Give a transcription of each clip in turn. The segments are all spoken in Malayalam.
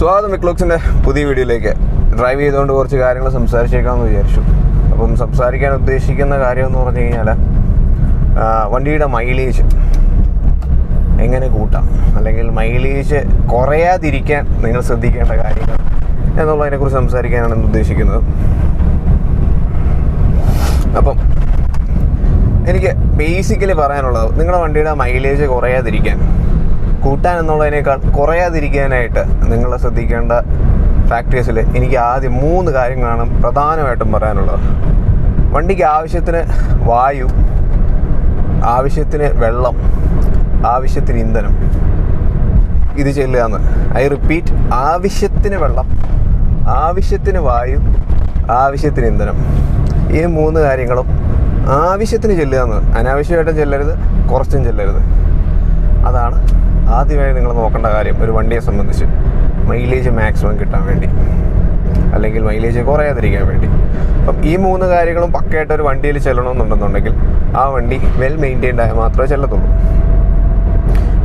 സ്വാഗതം വിക്ലോക്സിൻ്റെ പുതിയ വീഡിയോയിലേക്ക്. ഡ്രൈവ് ചെയ്തുകൊണ്ട് കുറച്ച് കാര്യങ്ങൾ സംസാരിച്ചേക്കാമെന്ന് വിചാരിച്ചു. അപ്പം സംസാരിക്കാൻ ഉദ്ദേശിക്കുന്ന കാര്യം എന്ന് പറഞ്ഞു കഴിഞ്ഞാൽ വണ്ടിയുടെ മൈലേജ് എങ്ങനെ കൂട്ടാം, അല്ലെങ്കിൽ മൈലേജ് കുറയാതിരിക്കാൻ നിങ്ങൾ ശ്രദ്ധിക്കേണ്ട കാര്യങ്ങൾ എന്നുള്ളതിനെക്കുറിച്ച് സംസാരിക്കാനാണ് ഉദ്ദേശിക്കുന്നത്. അപ്പം എനിക്ക് ബേസിക്കലി പറയാനുള്ളത്, നിങ്ങളുടെ വണ്ടിയുടെ മൈലേജ് കൂട്ടാൻ എന്നുള്ളതിനേക്കാൾ കുറയാതിരിക്കാനായിട്ട് നിങ്ങൾ ശ്രദ്ധിക്കേണ്ട ഫാക്ടേഴ്സിൽ എനിക്ക് ആദ്യം 3 കാര്യങ്ങളാണ് പ്രധാനമായിട്ടും പറയാനുള്ളത്. വണ്ടിക്ക് ആവശ്യത്തിന് വായു, ആവശ്യത്തിന് വെള്ളം, ആവശ്യത്തിന് ഇന്ധനം ഇത് ചെല്ലുകയെന്ന്. ഐ റിപ്പീറ്റ്, ആവശ്യത്തിന് വെള്ളം, ആവശ്യത്തിന് വായു, ആവശ്യത്തിന് ഇന്ധനം. ഈ 3 കാര്യങ്ങളും ആവശ്യത്തിന് ചെല്ലുകയെന്ന്. അനാവശ്യമായിട്ടും ചെല്ലരുത്, കുറച്ചും ചെല്ലരുത്. അതാണ് ആദ്യമായി നിങ്ങൾ നോക്കേണ്ട കാര്യം ഒരു വണ്ടിയെ സംബന്ധിച്ച്, മൈലേജ് മാക്സിമം കിട്ടാൻ വേണ്ടി, അല്ലെങ്കിൽ മൈലേജ് കുറയാതിരിക്കാൻ വേണ്ടി. അപ്പം ഈ 3 കാര്യങ്ങളും പക്കയായിട്ട് ഒരു വണ്ടിയിൽ ചെല്ലണമെന്നുണ്ടെന്നുണ്ടെങ്കിൽ ആ വണ്ടി വെൽ മെയിൻറ്റെയിൻഡ് ആയാൽ മാത്രമേ ചെല്ലത്തുള്ളൂ.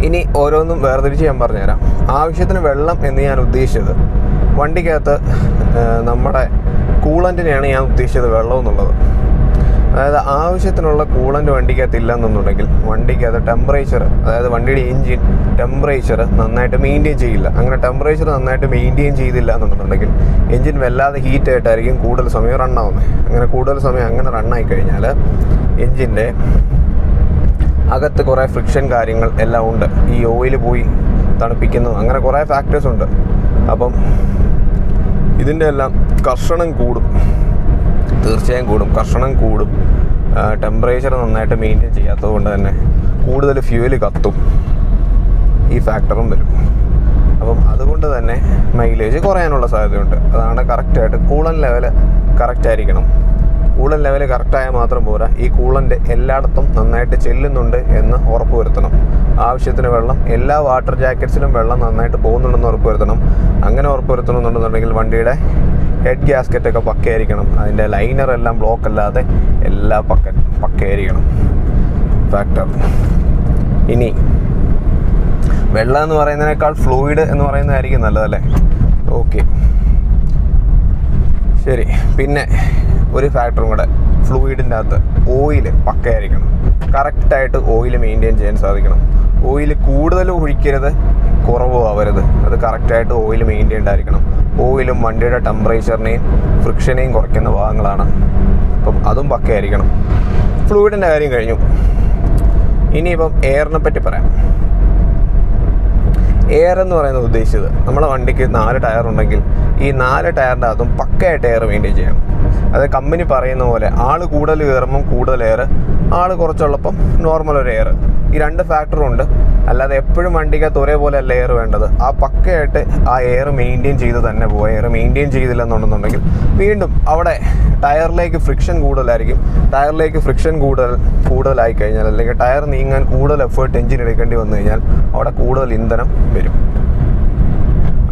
ഇനി ഓരോന്നും വേർതിരിച്ച് ഞാൻ പറഞ്ഞുതരാം. ആവശ്യത്തിന് വെള്ളം എന്ന് ഞാൻ ഉദ്ദേശിച്ചത് വണ്ടിക്കകത്ത് നമ്മുടെ കൂളൻറ്റിനെയാണ് ഞാൻ ഉദ്ദേശിച്ചത് വെള്ളം എന്നുള്ളത്. അതായത് ആവശ്യത്തിനുള്ള കൂളൻ്റ് വണ്ടിക്കകത്ത് ഇല്ലെന്നുണ്ടെങ്കിൽ വണ്ടിക്കകത്ത് ടെമ്പറേച്ചർ, അതായത് വണ്ടിയുടെ എൻജിൻ ടെമ്പറേച്ചർ നന്നായിട്ട് മെയിൻറ്റെയിൻ ചെയ്യില്ല. അങ്ങനെ ടെമ്പറേച്ചർ നന്നായിട്ട് മെയിൻറ്റെയിൻ ചെയ്തില്ല എന്നുണ്ടെന്നുണ്ടെങ്കിൽ എൻജിൻ വല്ലാതെ ഹീറ്റായിട്ടായിരിക്കും കൂടുതൽ സമയം റണ്ണാവുന്നത്. അങ്ങനെ കൂടുതൽ സമയം അങ്ങനെ റണ്ണായി കഴിഞ്ഞാൽ എൻജിൻ്റെ അകത്ത് കുറേ ഫ്രിക്ഷൻ കാര്യങ്ങൾ എല്ലാം ഉണ്ട്. ഈ ഓയിൽ പോയി തണുപ്പിക്കുന്നു, അങ്ങനെ കുറേ ഫാക്ടേഴ്സ് ഉണ്ട്. അപ്പം ഇതിൻ്റെ എല്ലാം കർഷണം കൂടും, തീർച്ചയായും കൂടും. കർഷണം കൂടും. ടെമ്പറേച്ചർ നന്നായിട്ട് മെയിൻറ്റെയിൻ ചെയ്യാത്തത് കൊണ്ട് തന്നെ കൂടുതൽ ഫ്യൂവൽ കത്തും, ഈ ഫാക്ടറും വരും. അപ്പം അതുകൊണ്ട് തന്നെ മൈലേജ് കുറയാനുള്ള സാധ്യതയുണ്ട്. അതാണ് കറക്റ്റായിട്ട് കൂളൻ ലെവൽ കറക്റ്റായിരിക്കണം. കൂളൻ ലെവൽ കറക്റ്റായാൽ മാത്രം പോരാ, ഈ കൂളൻ്റ് എല്ലായിടത്തും നന്നായിട്ട് ചെല്ലുന്നുണ്ട് എന്ന് ഉറപ്പ് വരുത്തണം. ആവശ്യത്തിന് വെള്ളം, എല്ലാ വാട്ടർ ജാക്കറ്റ്സിലും വെള്ളം നന്നായിട്ട് പോകുന്നുണ്ടെന്ന് ഉറപ്പ് വരുത്തണം. അങ്ങനെ ഉറപ്പ് വരുത്തണമെന്നുണ്ടെന്നുണ്ടെങ്കിൽ വണ്ടിയുടെ ഹെഡ് ഗ്യാസ്കറ്റൊക്കെ പക്കയായിരിക്കണം. അതിൻ്റെ ലൈനറെല്ലാം ബ്ലോക്ക് അല്ലാതെ എല്ലാ പക്കയായിരിക്കണം ഫാക്ടർ. ഇനി വെള്ളം എന്ന് പറയുന്നതിനേക്കാൾ ഫ്ലൂയിഡ് എന്ന് പറയുന്നതായിരിക്കും നല്ലതല്ലേ? ഓക്കെ, ശരി. പിന്നെ ഒരു ഫാക്ടറും കൂടെ, ഫ്ലൂയിഡിൻ്റെ അകത്ത് ഓയിൽ പക്കയായിരിക്കണം. കറക്റ്റായിട്ട് ഓയിൽ മെയിൻറ്റെയിൻ ചെയ്യാൻ സാധിക്കണം. ഓയിൽ കൂടുതൽ ഒഴിക്കരുത്, കുറവും ആവരുത്. അത് കറക്റ്റായിട്ട് ഓയിൽ മെയിൻറ്റെയിൻഡ് ആയിരിക്കണം. ഓയിലും വണ്ടിയുടെ ടെമ്പറേച്ചറിനെയും ഫ്രിക്ഷനെയും കുറയ്ക്കുന്ന ഭാഗങ്ങളാണ്. അപ്പം അതും പക്കയായിരിക്കണം. ഫ്ലൂയിഡിൻ്റെ കാര്യം കഴിഞ്ഞു. ഇനിയിപ്പം എയറിനെ പറ്റി പറയാം. എയർ എന്ന് പറയുന്നത് ഉദ്ദേശിച്ചത്, നമ്മുടെ വണ്ടിക്ക് 4 ടയർ ഉണ്ടെങ്കിൽ ഈ 4 ടയറിൻ്റെ അകത്തും പക്കയായിട്ട് എയർ മെയിൻറ്റെയിൻ ചെയ്യണം. അത് കമ്പനി പറയുന്ന പോലെ ആൾ കൂടുതൽ കയറുമ്പം കൂടുതൽ എയർ, ആൾ കുറച്ചുള്ളപ്പം നോർമൽ ഒരു എയർ. ഈ 2 ഫാക്ടറും ഉണ്ട്. അല്ലാതെ എപ്പോഴും വണ്ടിക്കകത്ത് ഒരേപോലെ അല്ല എയർ വേണ്ടത്. ആ പക്കയായിട്ട് ആ എയർ മെയിൻറ്റെയിൻ ചെയ്ത് തന്നെ പോവുക. എയർ മെയിൻറ്റെയിൻ ചെയ്തില്ലെന്നുണ്ടെന്നുണ്ടെങ്കിൽ വീണ്ടും അവിടെ ടയറിലേക്ക് ഫ്രിക്ഷൻ കൂടുതലായിരിക്കും. ടയറിലേക്ക് ഫ്രിക്ഷൻ കൂടുതലായി കഴിഞ്ഞാൽ, അല്ലെങ്കിൽ ടയർ നീങ്ങാൻ കൂടുതൽ എഫേർട്ട് എഞ്ചിൻ എടുക്കേണ്ടി വന്നു കഴിഞ്ഞാൽ അവിടെ കൂടുതൽ ഇന്ധനം വരും.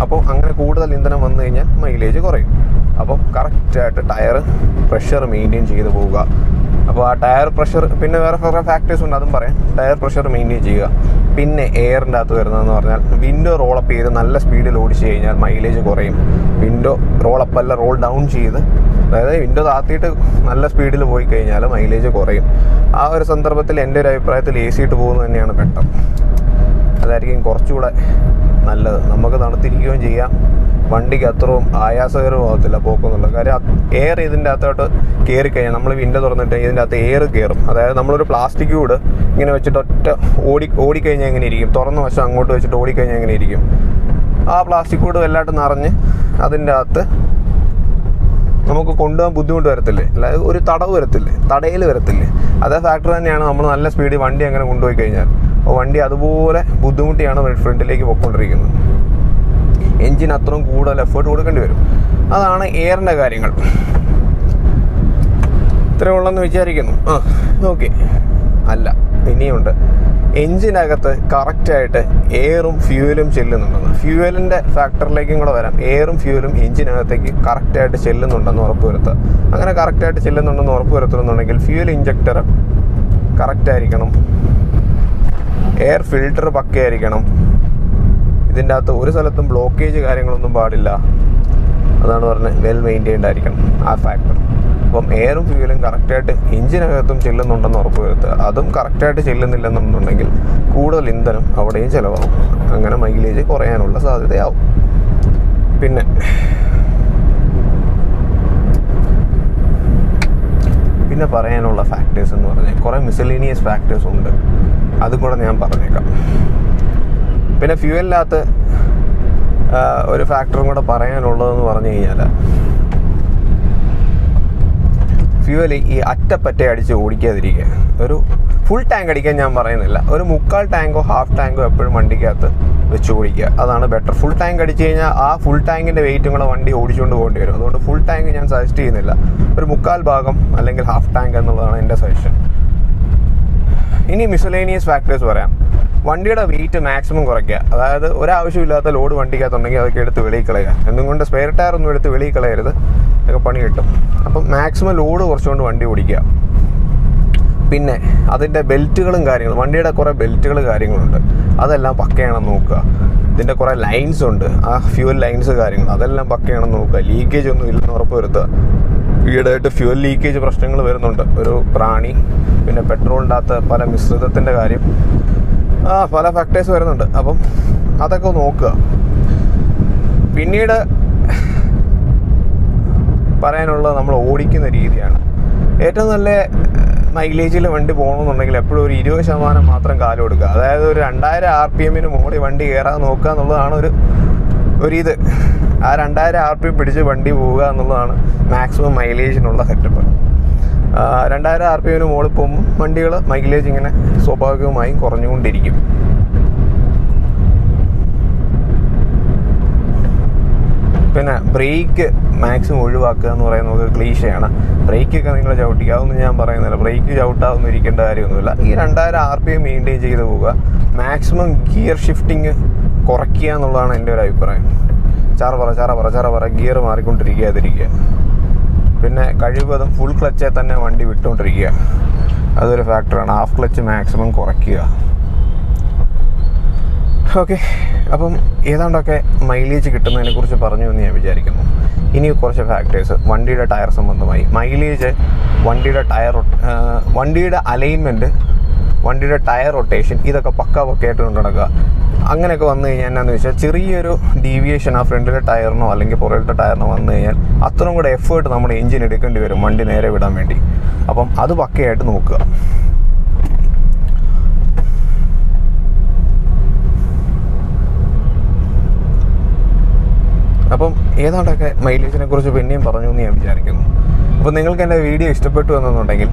അപ്പോൾ അങ്ങനെ കൂടുതൽ ഇന്ധനം വന്നു കഴിഞ്ഞാൽ മൈലേജ് കുറയും. അപ്പം കറക്റ്റായിട്ട് ടയർ പ്രഷർ മെയിൻറ്റെയിൻ ചെയ്ത് പോവുക. അപ്പോൾ ആ ടയർ പ്രഷർ, പിന്നെ വേറെ കുറേ ഫാക്ടേഴ്സ് ഉണ്ട്, അതും പറയാം. ടയർ പ്രഷർ മെയിൻറ്റെയിൻ ചെയ്യുക. പിന്നെ എയറിൻ്റെ അകത്ത് വരുന്നതെന്ന് പറഞ്ഞാൽ വിൻഡോ റോളപ്പ് ചെയ്ത് നല്ല സ്പീഡിൽ ഓടിച്ച് കഴിഞ്ഞാൽ മൈലേജ് കുറയും. വിൻഡോ റോളപ്പ് അല്ല, റോൾ ഡൗൺ ചെയ്ത്, അതായത് വിൻഡോ താത്തിയിട്ട് നല്ല സ്പീഡിൽ പോയി കഴിഞ്ഞാൽ മൈലേജ് കുറയും. ആ ഒരു സന്ദർഭത്തിൽ എൻ്റെ ഒരു അഭിപ്രായത്തിൽ AC ഇട്ട് പോകുന്നത് തന്നെയാണ് ബെറ്റർ. അതായിരിക്കും കുറച്ചുകൂടെ നല്ലത്. നമുക്ക് തണുത്തിരിക്കുകയും ചെയ്യാം, വണ്ടിക്ക് അത്രയും ആയാസകരവും ആകത്തില്ല പോക്കുന്നുള്ള കാര്യം. എയർ ഇതിൻ്റെ അകത്തോട്ട് കയറിക്കഴിഞ്ഞാൽ, നമ്മൾ വിൻഡോ തുറന്നിട്ട് ഇതിൻ്റെ അകത്ത് എയർ കയറും. അതായത് നമ്മളൊരു പ്ലാസ്റ്റിക് കൂട് ഇങ്ങനെ വെച്ചിട്ട് ഒറ്റ ഓടിക്കഴിഞ്ഞാൽ എങ്ങനെ ഇരിക്കും, തുറന്ന വശം അങ്ങോട്ട് വെച്ചിട്ട് ഓടിക്കഴിഞ്ഞാൽ എങ്ങനെ ഇരിക്കും, ആ പ്ലാസ്റ്റിക് കൂട് വല്ലാണ്ട് നിറഞ്ഞ് അതിൻ്റെ അകത്ത് നമുക്ക് കൊണ്ടുപോകാൻ ബുദ്ധിമുട്ട് വരത്തില്ലേ, അല്ലാതെ ഒരു തടയിൽ വരത്തില്ലേ. അതേ ഫാക്ടർ തന്നെയാണ് നമ്മൾ നല്ല സ്പീഡിൽ വണ്ടി അങ്ങനെ കൊണ്ടുപോയി കഴിഞ്ഞാൽ. അപ്പോൾ വണ്ടി അതുപോലെ ബുദ്ധിമുട്ടിയാണ് ഫ്രണ്ടിലേക്ക് പോയിക്കൊണ്ടിരിക്കുന്നത്. എൻജിൻ അത്രയും കൂടുതൽ എഫേർട്ട് കൊടുക്കേണ്ടി വരും. അതാണ് എയറിൻ്റെ കാര്യങ്ങൾ. ഇത്രയേ ഉള്ളെന്ന് വിചാരിക്കുന്നു. ഓക്കെ. അല്ല, ഇനിയുണ്ട്. എൻജിനകത്ത് കറക്റ്റായിട്ട് എയറും ഫ്യൂവലും ചെല്ലുന്നുണ്ടെന്ന്. ഫ്യൂവലിൻ്റെ ഫാക്ടറിലേക്കും കൂടെ വരാം. എയറും ഫ്യൂവലും എൻജിനകത്തേക്ക് കറക്റ്റായിട്ട് ചെല്ലുന്നുണ്ടെന്ന് ഉറപ്പ് വരുത്തുക. അങ്ങനെ കറക്റ്റായിട്ട് ചെല്ലുന്നുണ്ടെന്ന് ഉറപ്പ് വരുത്തുന്നുണ്ടെങ്കിൽ ഫ്യൂവൽ ഇഞ്ചക്ടർ കറക്റ്റായിരിക്കണം, എയർ ഫിൽട്ടർ പക്കയായിരിക്കണം, ഇതിൻ്റെ അകത്ത് ഒരു സ്ഥലത്തും ബ്ലോക്കേജ് കാര്യങ്ങളൊന്നും പാടില്ല. അതാണ് പറഞ്ഞത്, വെൽ മെയിൻറ്റെയിൻഡ് ആയിരിക്കണം ആ ഫാക്ടർ. അപ്പം എയറും ഫ്യൂവലും കറക്റ്റായിട്ട് എഞ്ചിനകത്തും ചെല്ലുന്നുണ്ടെന്ന് ഉറപ്പ് വരുത്തുക. അതും കറക്റ്റായിട്ട് ചെല്ലുന്നില്ലെന്നുണ്ടെങ്കിൽ കൂടുതൽ ഇന്ധനം അവിടെയും ചിലവാകും. അങ്ങനെ മൈലേജ് കുറയാനുള്ള സാധ്യതയാവും. പിന്നെ പറയാനുള്ള ഫാക്ടേഴ്സ് എന്ന് പറഞ്ഞാൽ കുറേ മിസലേനിയസ് ഫാക്ടേഴ്സ് ഉണ്ട്. അതും കൂടെ ഞാൻ പറഞ്ഞേക്കാം. പിന്നെ ഫ്യൂവലിനകത്ത് ഒരു ഫാക്ടറും കൂടെ പറയാനുള്ളതെന്ന് പറഞ്ഞു കഴിഞ്ഞാൽ, ഫ്യൂവൽ ഈ അറ്റപ്പറ്റ അടിച്ച് ഓടിക്കാതിരിക്കുക. ഒരു ഫുൾ ടാങ്ക് അടിക്കാൻ ഞാൻ പറയുന്നില്ല, ഒരു 3/4 ടാങ്കോ ഹാഫ് ടാങ്കോ എപ്പോഴും വണ്ടിക്കകത്ത് വെച്ച് ഓടിക്കുക. അതാണ് ബെറ്റർ. ഫുൾ ടാങ്ക് അടിച്ച് കഴിഞ്ഞാൽ ആ ഫുൾ ടാങ്കിൻ്റെ വെയിറ്റും കൂടെ വണ്ടി ഓടിച്ചുകൊണ്ട് പോകേണ്ടി വരും. അതുകൊണ്ട് ഫുൾ ടാങ്ക് ഞാൻ സജസ്റ്റ് ചെയ്യുന്നില്ല. ഒരു 3/4 ഭാഗം അല്ലെങ്കിൽ ഹാഫ് ടാങ്ക് എന്നുള്ളതാണ് എൻ്റെ സജഷൻ. ഇനി മിസലേനിയസ് ഫാക്ടേഴ്സ് പറയാം. വണ്ടിയുടെ വെയിറ്റ് മാക്സിമം കുറയ്ക്കുക. അതായത് ഒരാവശ്യമില്ലാത്ത ലോഡ് വണ്ടിക്കകത്തുണ്ടെങ്കിൽ അതൊക്കെ എടുത്ത് വെളിയിൽ കളയുക. എന്തുകൊണ്ട് സ്പെയർ ടയർ ഒന്നും എടുത്ത് വെളിയിൽ കളയരുത്, അതൊക്കെ പണി കിട്ടും. അപ്പം മാക്സിമം ലോഡ് കുറച്ചുകൊണ്ട് വണ്ടി ഓടിക്കുക. പിന്നെ അതിൻ്റെ ബെൽറ്റുകളും കാര്യങ്ങളും, വണ്ടിയുടെ കുറേ ബെൽറ്റുകൾ കാര്യങ്ങളുണ്ട്, അതെല്ലാം പക്കയാണെന്ന് നോക്കുക. ഇതിൻ്റെ കുറേ ലൈൻസ് ഉണ്ട്, ആ ഫ്യൂവൽ ലൈൻസ് കാര്യങ്ങൾ അതെല്ലാം പക്കയാണെന്ന് നോക്കുക. ലീക്കേജ് ഒന്നും ഇല്ലെന്ന് ഉറപ്പ് വരുത്തുക. ഈയിടെയായിട്ട് ഫ്യൂവൽ ലീക്കേജ് പ്രശ്നങ്ങൾ വരുന്നുണ്ട്. ഒരു പ്രാണി, പിന്നെ പെട്രോളിൻ്റെ അകത്ത് പല മിശ്രിതത്തിൻ്റെ കാര്യം, പല ഫാക്ടേഴ്സ് വരുന്നുണ്ട്. അപ്പം അതൊക്കെ നോക്കുക. പിന്നീട് പറയാനുള്ളത് നമ്മൾ ഓടിക്കുന്ന രീതിയാണ്. ഏറ്റവും നല്ല മൈലേജിൽ വണ്ടി പോകണമെന്നുണ്ടെങ്കിൽ എപ്പോഴും ഒരു 20% മാത്രം കാലം കൊടുക്കുക. അതായത് ഒരു 2000 RPM മുകളിൽ വണ്ടി കയറാൻ നോക്കുക എന്നുള്ളതാണ് ഒരിത്. ആ 2000 RPM പിടിച്ച് വണ്ടി പോവുക എന്നുള്ളതാണ് മാക്സിമം മൈലേജിനുള്ള സെറ്റപ്പ്. 2000 RPM മുകളിൽ പോകുമ്പോൾ വണ്ടികൾ മൈലേജ് ഇങ്ങനെ സ്വാഭാവികമായും കുറഞ്ഞുകൊണ്ടിരിക്കും. പിന്നെ ബ്രേക്ക് മാക്സിമം ഒഴിവാക്കുക എന്ന് പറയുന്നത് ക്ലീശയാണ്. ബ്രേക്കൊക്കെ നിങ്ങൾ ചവിട്ടിക്കുക, അതൊന്നും ഞാൻ പറയുന്നില്ല. ബ്രേക്ക് ചവിട്ടാതൊന്നും ഇരിക്കേണ്ട കാര്യമൊന്നുമില്ല. ഈ 2000 RPM മെയിൻറ്റെയിൻ ചെയ്ത് പോവുക. മാക്സിമം ഗിയർ ഷിഫ്റ്റിങ് കുറയ്ക്കുക എന്നുള്ളതാണ് എൻ്റെ ഒരു അഭിപ്രായം. ചറ ഗിയർ മാറിക്കൊണ്ടിരിക്കാതിരിക്കുക. പിന്നെ കഴിവതും ഫുൾ ക്ലച്ചിൽ തന്നെ വണ്ടി വിട്ടുകൊണ്ടിരിക്കുക, അതൊരു ഫാക്ടറാണ്. ഹാഫ് ക്ലച്ച് മാക്സിമം കുറയ്ക്കുക. ഓക്കെ, അപ്പം ഏതാണ്ടൊക്കെ മൈലേജ് കിട്ടുന്നതിനെക്കുറിച്ച് പറഞ്ഞു എന്ന് ഞാൻ വിചാരിക്കുന്നു. ഇനി കുറച്ച് ഫാക്ടേഴ്സ് വണ്ടിയുടെ ടയർ സംബന്ധമായി. മൈലേജ്, വണ്ടിയുടെ അലൈൻമെൻറ്റ്, വണ്ടിയുടെ ടയർ റൊട്ടേഷൻ, ഇതൊക്കെ പക്കയായിട്ട് കൊണ്ട് നടക്കുക. അങ്ങനെയൊക്കെ വന്നു കഴിഞ്ഞാൽ എന്നാന്ന് വെച്ചാൽ ചെറിയൊരു ഡീവിയേഷൻ ആ ഫ്രണ്ടിലെ ടയറിനോ അല്ലെങ്കിൽ പുറകിലത്തെ ടയറിനോ വന്നു കഴിഞ്ഞാൽ അത്രയും കൂടെ എഫേർട്ട് നമ്മുടെ എഞ്ചിൻ എടുക്കേണ്ടി വരും വണ്ടി നേരെ വിടാൻ വേണ്ടി. അപ്പം അത് പക്കയായിട്ട് നോക്കുക. അപ്പം ഏതാണ്ടൊക്കെ മൈലേജിനെ കുറിച്ച് പിന്നെയും പറഞ്ഞു എന്ന് ഞാൻ വിചാരിക്കുന്നു. അപ്പോൾ നിങ്ങൾക്ക് എൻ്റെ വീഡിയോ ഇഷ്ടപ്പെട്ടു എന്നുണ്ടെങ്കിൽ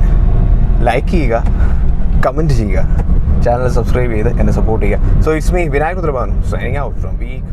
ലൈക്ക് ചെയ്യുക, കമൻറ്റ് ചെയ്യുക, ചാനൽ സബ്സ്ക്രൈബ് ചെയ്ത് എന്നെ സപ്പോർട്ട് ചെയ്യുക. So it's me Vinayak Udrabhanu signing out from week.